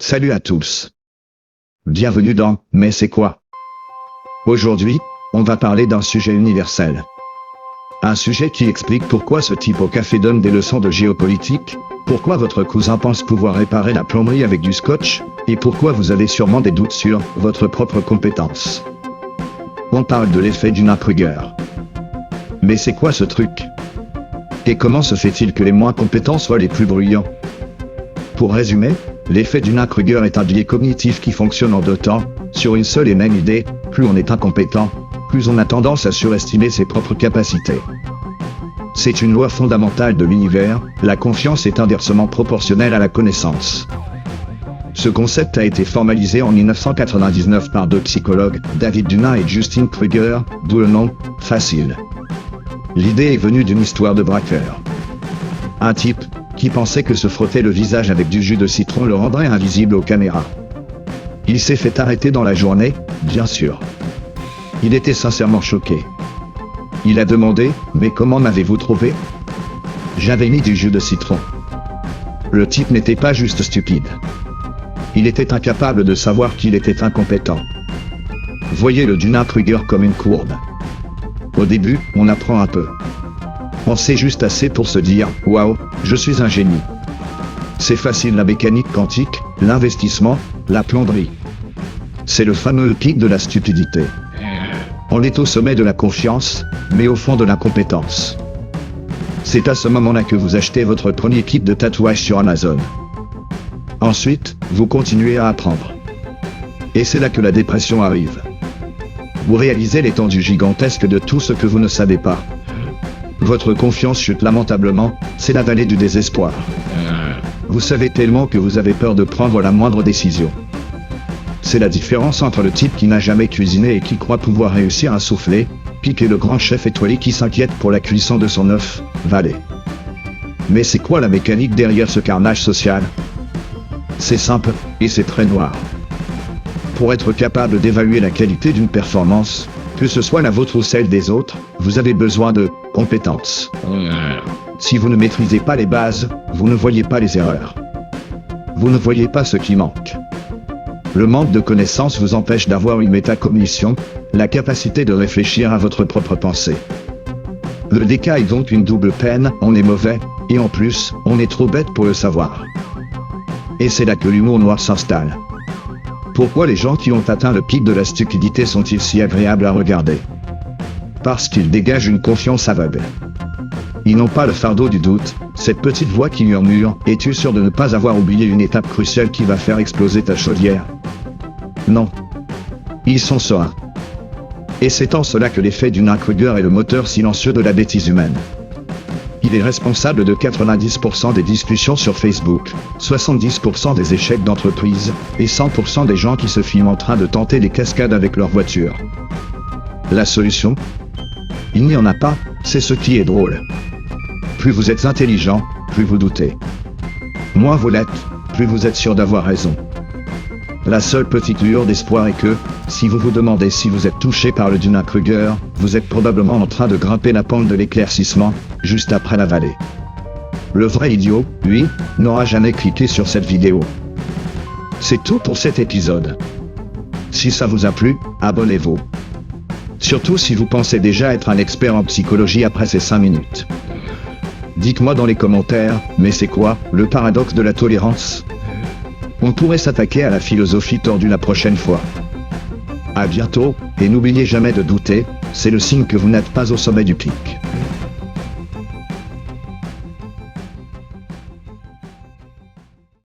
Salut à tous. Bienvenue dans Mais c'est quoi? Aujourd'hui, on va parler d'un sujet universel. Un sujet qui explique pourquoi ce type au café donne des leçons de géopolitique, pourquoi votre cousin pense pouvoir réparer la plomberie avec du scotch, et pourquoi vous avez sûrement des doutes sur votre propre compétence. On parle de l'effet Dunning-Kruger. Mais c'est quoi ce truc? Et comment se fait-il que les moins compétents soient les plus bruyants? Pour résumer, l'effet Dunning-Kruger est un biais cognitif qui fonctionne en deux temps, sur une seule et même idée: plus on est incompétent, plus on a tendance à surestimer ses propres capacités. C'est une loi fondamentale de l'univers, la confiance est inversement proportionnelle à la connaissance. Ce concept a été formalisé en 1999 par deux psychologues, David Dunning et Justin Kruger, d'où le nom « facile ». L'idée est venue d'une histoire de braqueur. Un type qui pensait que se frotter le visage avec du jus de citron le rendrait invisible aux caméras. Il s'est fait arrêter dans la journée, bien sûr. Il était sincèrement choqué. Il a demandé « Mais comment m'avez-vous trouvé ?» J'avais mis du jus de citron. Le type n'était pas juste stupide. Il était incapable de savoir qu'il était incompétent. Voyez le Dunning-Kruger comme une courbe. Au début, on apprend un peu. On sait juste assez pour se dire « Waouh, je suis un génie ». C'est facile, la mécanique quantique, l'investissement, la plomberie. C'est le fameux pic de la stupidité. On est au sommet de la confiance, mais au fond de l'incompétence. C'est à ce moment-là que vous achetez votre premier kit de tatouage sur Amazon. Ensuite, vous continuez à apprendre. Et c'est là que la dépression arrive. Vous réalisez l'étendue gigantesque de tout ce que vous ne savez pas. Votre confiance chute lamentablement, c'est la vallée du désespoir. Vous savez tellement que vous avez peur de prendre la moindre décision. C'est la différence entre le type qui n'a jamais cuisiné et qui croit pouvoir réussir à souffler, puis le grand chef étoilé qui s'inquiète pour la cuisson de son œuf, valet. Mais c'est quoi la mécanique derrière ce carnage social? C'est simple, et c'est très noir. Pour être capable d'évaluer la qualité d'une performance, que ce soit la vôtre ou celle des autres, vous avez besoin de compétences. Si vous ne maîtrisez pas les bases, vous ne voyez pas les erreurs. Vous ne voyez pas ce qui manque. Le manque de connaissances vous empêche d'avoir une métacognition, la capacité de réfléchir à votre propre pensée. Le DK est donc une double peine, on est mauvais, et en plus, on est trop bête pour le savoir. Et c'est là que l'humour noir s'installe. Pourquoi les gens qui ont atteint le pic de la stupidité sont-ils si agréables à regarder? Parce qu'ils dégagent une confiance aveugle. Ils n'ont pas le fardeau du doute, cette petite voix qui murmure « Es-tu sûr de ne pas avoir oublié une étape cruciale qui va faire exploser ta chaudière ?» Non. Ils sont sereins. Et c'est en cela que l'effet Dunning-Kruger est le moteur silencieux de la bêtise humaine. Il est responsable de 90% des discussions sur Facebook, 70% des échecs d'entreprise, et 100% des gens qui se filment en train de tenter des cascades avec leur voiture. La solution? Il n'y en a pas, c'est ce qui est drôle. Plus vous êtes intelligent, plus vous doutez. Moins vous l'êtes, plus vous êtes sûr d'avoir raison. La seule petite lueur d'espoir est que, si vous vous demandez si vous êtes touché par le Dunning-Kruger, vous êtes probablement en train de grimper la pente de l'éclaircissement, juste après la vallée. Le vrai idiot, lui, n'aura jamais cliqué sur cette vidéo. C'est tout pour cet épisode. Si ça vous a plu, abonnez-vous. Surtout si vous pensez déjà être un expert en psychologie après ces 5 minutes. Dites-moi dans les commentaires, mais c'est quoi, le paradoxe de la tolérance? On pourrait s'attaquer à la philosophie tordue la prochaine fois. À bientôt, et n'oubliez jamais de douter, c'est le signe que vous n'êtes pas au sommet du pic.